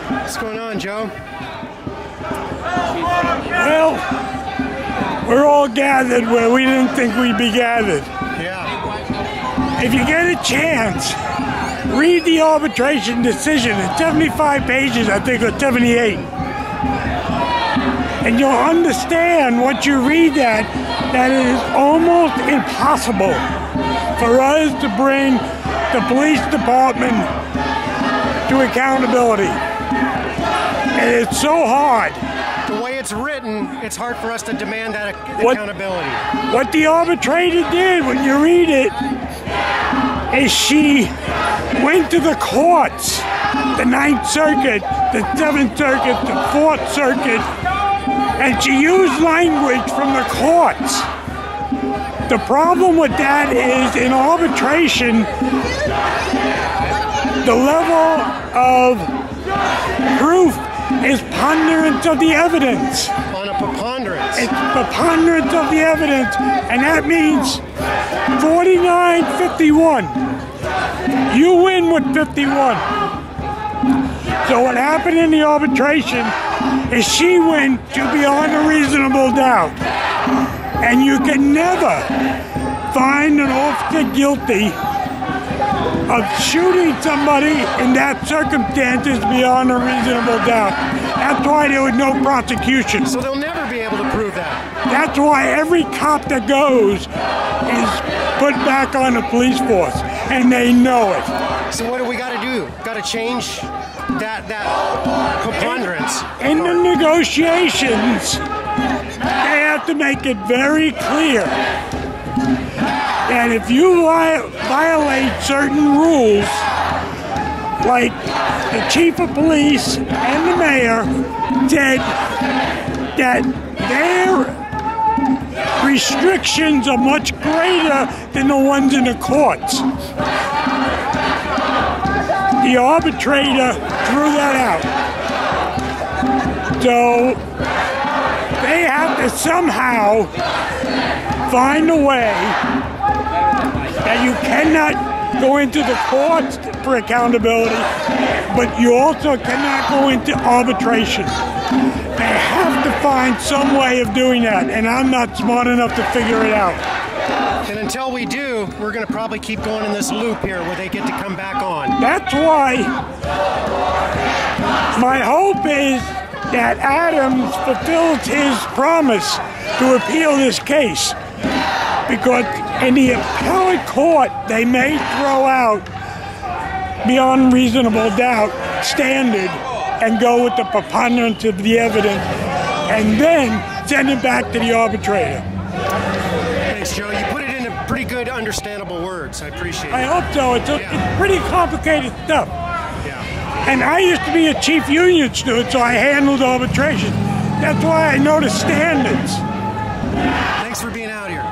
What's going on, Joe? Well, we're all gathered where we didn't think we'd be gathered. Yeah. If you get a chance, read the arbitration decision. It's 75 pages, I think, or 78. And you'll understand once you read that it is almost impossible for us to bring the police department to accountability. And it's so hard. The way it's written, it's hard for us to demand that accountability. What the arbitrator did, when you read it, is she went to the courts, the 9th Circuit, the 7th Circuit, the 4th Circuit, and she used language from the courts. The problem with that is in arbitration, the level of proof is preponderance of the evidence. On a preponderance. It's preponderance of the evidence, and that means 49-51. You win with 51. So what happened in the arbitration is she went to beyond a reasonable doubt. And you can never find an officer guilty of shooting somebody in that circumstances beyond a reasonable doubt. That's why there was no prosecution. So they'll never be able to prove that. That's why every cop that goes is put back on the police force, and they know it. So what do we got to do? Got to change that preponderance. In the negotiations, they have to make it very clear that if you violate certain rules, like the chief of police and the mayor said that their restrictions are much greater than the ones in the courts. The arbitrator threw that out. So they have to somehow find a way that you cannot go into the courts for accountability, but you also cannot go into arbitration. They have to find some way of doing that, and I'm not smart enough to figure it out. And until we do, we're going to probably keep going in this loop here where they get to come back on. That's why my hope is that Adams fulfills his promise to appeal this case, because in the appellate court they may throw out beyond reasonable doubt standard and go with the preponderance of the evidence and then send it back to the arbitrator. Thanks, Joe. You put it in pretty good, understandable words. I appreciate it. I hope so. It's pretty complicated stuff. Yeah. And I used to be a chief union steward, so I handled arbitration. That's why I know the standards. Thanks for being out here.